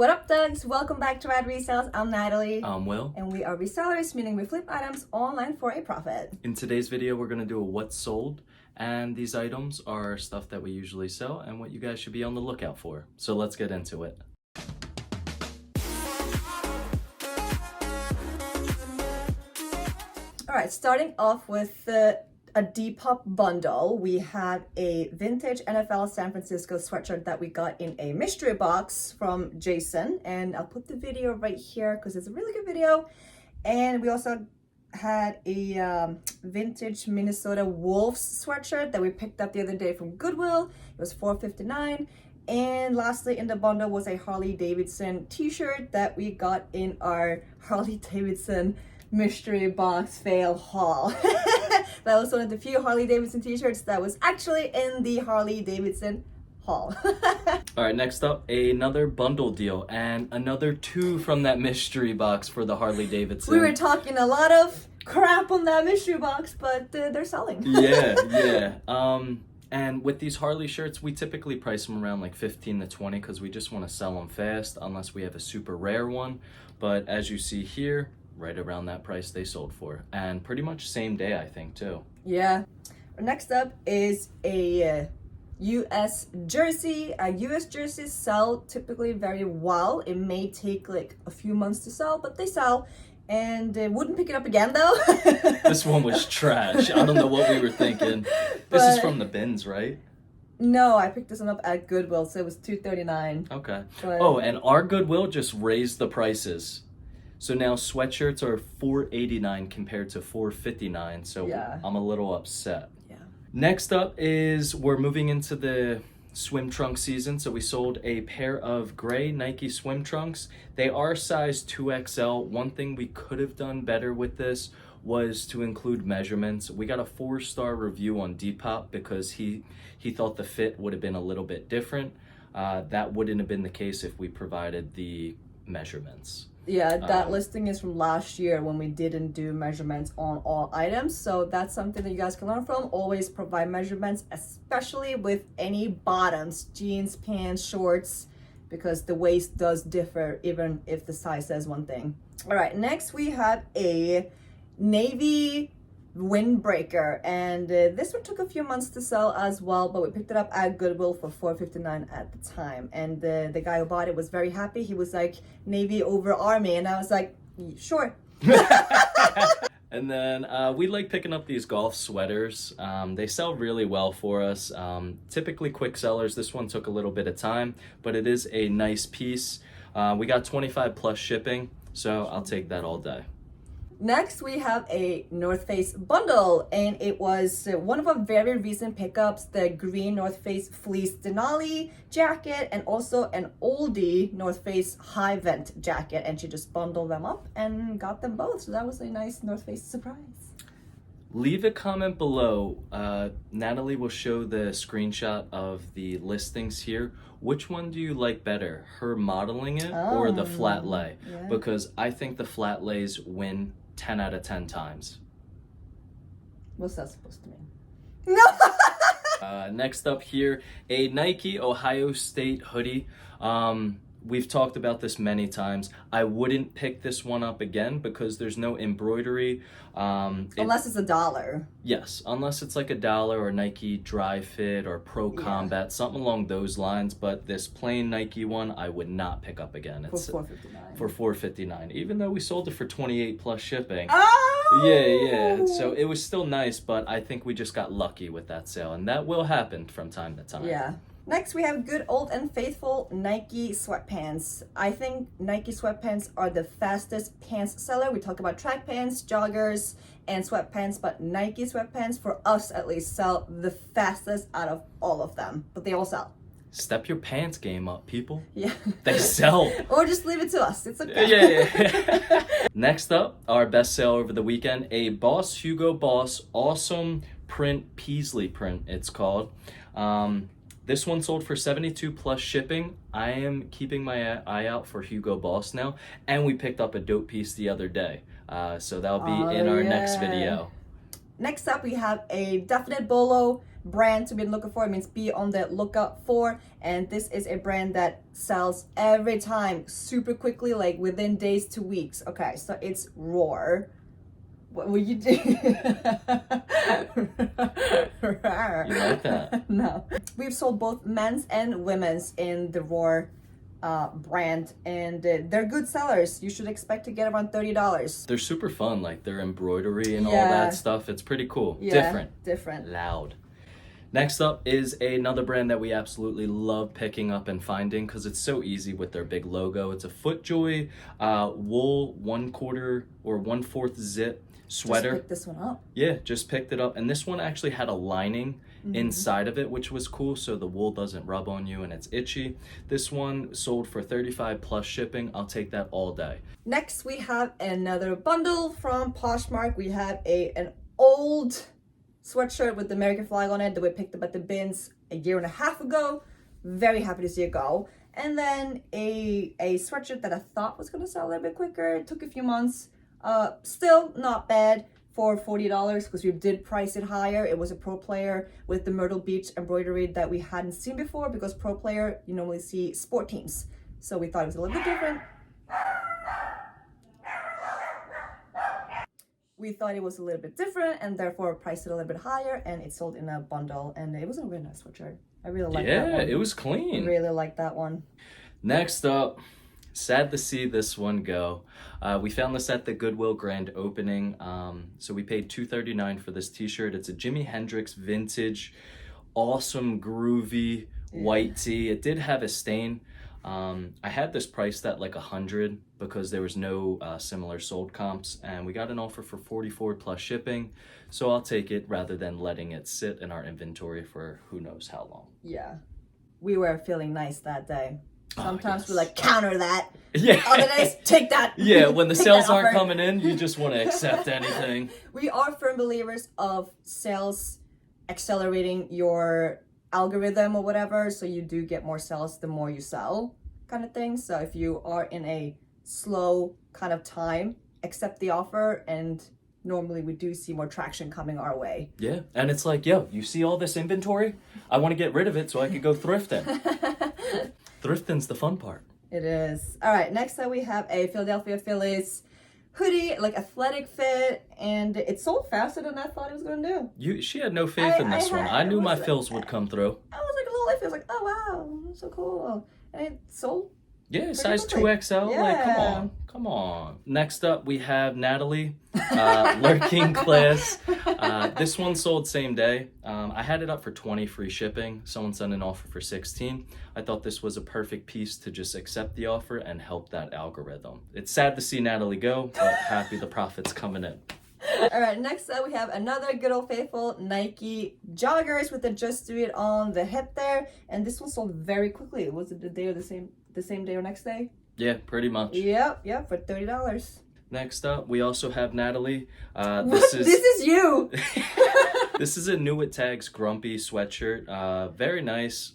What up, thugs? Welcome back to Rad Resales. I'm Natalie. I'm Will. And we are resellers, meaning we flip items online for a profit. In today's video, we're going to do a what's sold. And these items are stuff that we usually sell and what you guys should be on the lookout for. So let's get into it. All right, starting off with a Depop bundle. We have a vintage NFL San Francisco sweatshirt that we got in a mystery box from Jason. And I'll put the video right here because it's a really good video. And we also had a vintage Minnesota Wolves sweatshirt that we picked up the other day from Goodwill. It was $4.59. And lastly in the bundle was a Harley Davidson t-shirt that we got in our Harley Davidson mystery box fail haul. That was one of the few Harley Davidson t-shirts that was actually in the Harley Davidson haul. All right, next up, another bundle deal and another two from that mystery box for the Harley Davidson. We were talking a lot of crap on that mystery box, but they're selling. Yeah. And with these Harley shirts, we typically price them around like 15 to 20 because we just want to sell them fast unless we have a super rare one. But as you see here, right around that price they sold for, and pretty much same day, I think, too. Yeah. Next up is a US jersey. US jerseys sell typically very well. It may take like a few months to sell, but they sell. And wouldn't pick it up again though. This one was trash. I don't know what we were thinking. This is from the bins, right? No, I picked this one up at Goodwill, so it was $2.39. Okay. But Oh, and our Goodwill just raised the prices. So now sweatshirts are $4.89 compared to $4.59. So yeah. I'm a little upset. Yeah. Next up is we're moving into the swim trunk season. So we sold a pair of gray Nike swim trunks. They are size 2XL. One thing we could have done better with this was to include measurements. We got a 4-star review on Depop because he thought the fit would have been a little bit different. That wouldn't have been the case if we provided the measurements. Yeah, that listing is from last year when we didn't do measurements on all items. So that's something that you guys can learn from. Always provide measurements, especially with any bottoms, jeans, pants, shorts, because the waist does differ even if the size says one thing. All right, next we have a navy windbreaker, and this one took a few months to sell as well, but we picked it up at Goodwill for $4.59 at the time, and the guy who bought it was very happy. He was like, Navy over Army, and I was like, sure. And then we like picking up these golf sweaters. They sell really well for us. Typically quick sellers. This one took a little bit of time, but it is a nice piece. We got 25 plus shipping, so I'll take that all day. Next, we have a North Face bundle, and it was one of our very recent pickups, the green North Face Fleece Denali jacket, and also an oldie North Face high vent jacket, and she just bundled them up and got them both. So that was a nice North Face surprise. Leave a comment below. Natalie will show the screenshot of the listings here. Which one do you like better, her modeling it or the flat lay? Yeah. Because I think the flat lays win 10 out of 10 times. What's that supposed to mean? No. Next up here, a Nike Ohio State hoodie. We've talked about this many times. I wouldn't pick this one up again because there's no embroidery. Unless it's $1. Yes, unless it's like $1 or Nike Dry Fit or Pro Combat, something along those lines. But this plain Nike one, I would not pick up again. It's for $4.59. For $4.59, even though we sold it for 28 plus shipping. Oh! Yeah. So it was still nice, but I think we just got lucky with that sale, and that will happen from time to time. Yeah. Next, we have good old and faithful Nike sweatpants. I think Nike sweatpants are the fastest pants seller. We talk about track pants, joggers, and sweatpants, but Nike sweatpants, for us at least, sell the fastest out of all of them. But they all sell. Step your pants game up, people. Yeah. They sell. Or just leave it to us. It's okay. Yeah. Next up, our best sale over the weekend, a Hugo Boss awesome print, Paisley print, it's called. This one sold for 72 plus shipping. I am keeping my eye out for Hugo Boss now. And we picked up a dope piece the other day. So that'll be in our next video. Next up, we have a definite BOLO brand to be looking for. It means be on the lookout for. And this is a brand that sells every time super quickly, like within days to weeks. Okay, so it's Roar. What will you do? You like that? No. We've sold both men's and women's in the Roar brand, and they're good sellers. You should expect to get around $30. They're super fun, like their embroidery and all that stuff. It's pretty cool. Yeah, different. Loud. Next up is another brand that we absolutely love picking up and finding because it's so easy with their big logo. It's a FootJoy wool 1/4 or 1/4 zip sweater. Just picked this one up. Yeah, just picked it up. And this one actually had a lining inside of it, which was cool, so the wool doesn't rub on you and it's itchy. This one sold for $35 plus shipping. I'll take that all day. Next, we have another bundle from Poshmark. We have an old sweatshirt with the American flag on it that we picked up at the bins a year and a half ago. Very happy to see it go. And then a sweatshirt that I thought was going to sell a little bit quicker. It took a few months. Still not bad for $40 because we did price it higher. It was a Pro Player with the Myrtle Beach embroidery that we hadn't seen before because Pro Player, you normally see sport teams. So we thought it was a little bit different. We thought it was a little bit different and therefore priced it a little bit higher, and it sold in a bundle, and it was a really nice sweatshirt. I really like that one. Yeah, it was clean. Really like that one. Next up, sad to see this one go. We found this at the Goodwill grand opening. So we paid $239 for this t-shirt. It's a Jimi Hendrix vintage, awesome groovy white tee. It did have a stain. I had this priced at like $100 because there was no similar sold comps, and we got an offer for $44 plus shipping. So I'll take it rather than letting it sit in our inventory for who knows how long. Yeah, we were feeling nice that day. Sometimes yes. we like counter that. Yeah. Other days, take that. Yeah, when the sales aren't offer. coming in, you just want to accept anything. We are firm believers of sales accelerating your algorithm or whatever, so you do get more sales the more you sell, kind of thing. So if you are in a slow kind of time, accept the offer, and normally we do see more traction coming our way. Yeah, and it's like, yo, you see all this inventory? I want to get rid of it so I could go thrifting. Thrifting's the fun part. It is. All right, next up we have a Philadelphia Phillies hoodie, like athletic fit, and it sold faster than I thought it was going to do. She had no faith in this one. I knew my fills would come through. I was like a little iffy. I was like, oh wow, that's so cool. And it sold. Yeah, size quickly. 2XL. Yeah. Like, come on. Next up, we have Natalie, Lurking Class. This one sold same day. I had it up for $20 free shipping. Someone sent an offer for $16. I thought this was a perfect piece to just accept the offer and help that algorithm. It's sad to see Natalie go, but happy the profit's coming in. All right, next up we have another good old faithful Nike joggers with the Just Do It on the hip there, and this one sold very quickly. Was it the day or the same day or next day? Yeah, pretty much. Yep, for $30. Next up, we also have Natalie. This is you. This is a New With Tags Grumpy sweatshirt. Very nice.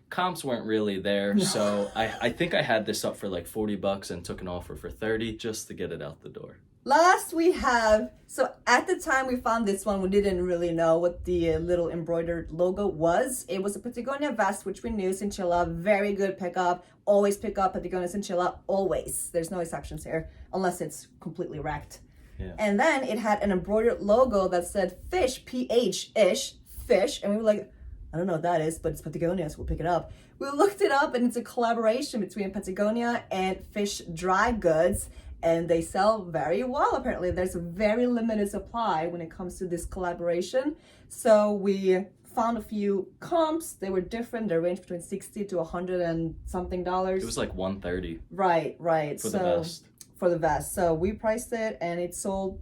Comps weren't really there, so I think I had this up for like $40 and took an offer for $30 just to get it out the door. Last we have, so at the time we found this one, we didn't really know what the little embroidered logo was. It was a Patagonia vest, which we knew, Synchilla, very good pickup. Always pick up Patagonia Synchilla, always. There's no exceptions here, unless it's completely wrecked. Yeah. And then it had an embroidered logo that said Phish, P-H-ish, Phish, and we were like, I don't know what that is, but it's Patagonia, so we'll pick it up. We looked it up, and it's a collaboration between Patagonia and Phish Dry Goods, and they sell very well, apparently. There's a very limited supply when it comes to this collaboration. So we found a few comps. They were different. They ranged between $60 to $100 and something dollars. It was like $130. Right. For the vest. For the vest. So we priced it, and it sold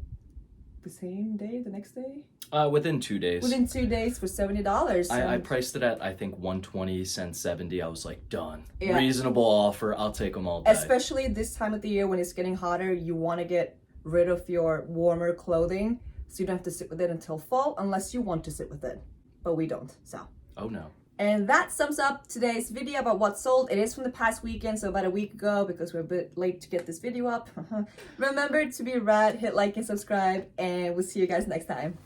the same day, the next day? Within 2 days. Within 2 days for $70. I priced it at, I think, 120 cents 70. I was like, done. Yeah. Reasonable offer. I'll take them all day. Especially this time of the year when it's getting hotter, you want to get rid of your warmer clothing so you don't have to sit with it until fall unless you want to sit with it. But we don't, so. Oh, no. And that sums up today's video about what sold. It is from the past weekend, so about a week ago, because we're a bit late to get this video up. Remember to be rad, hit like and subscribe, and we'll see you guys next time.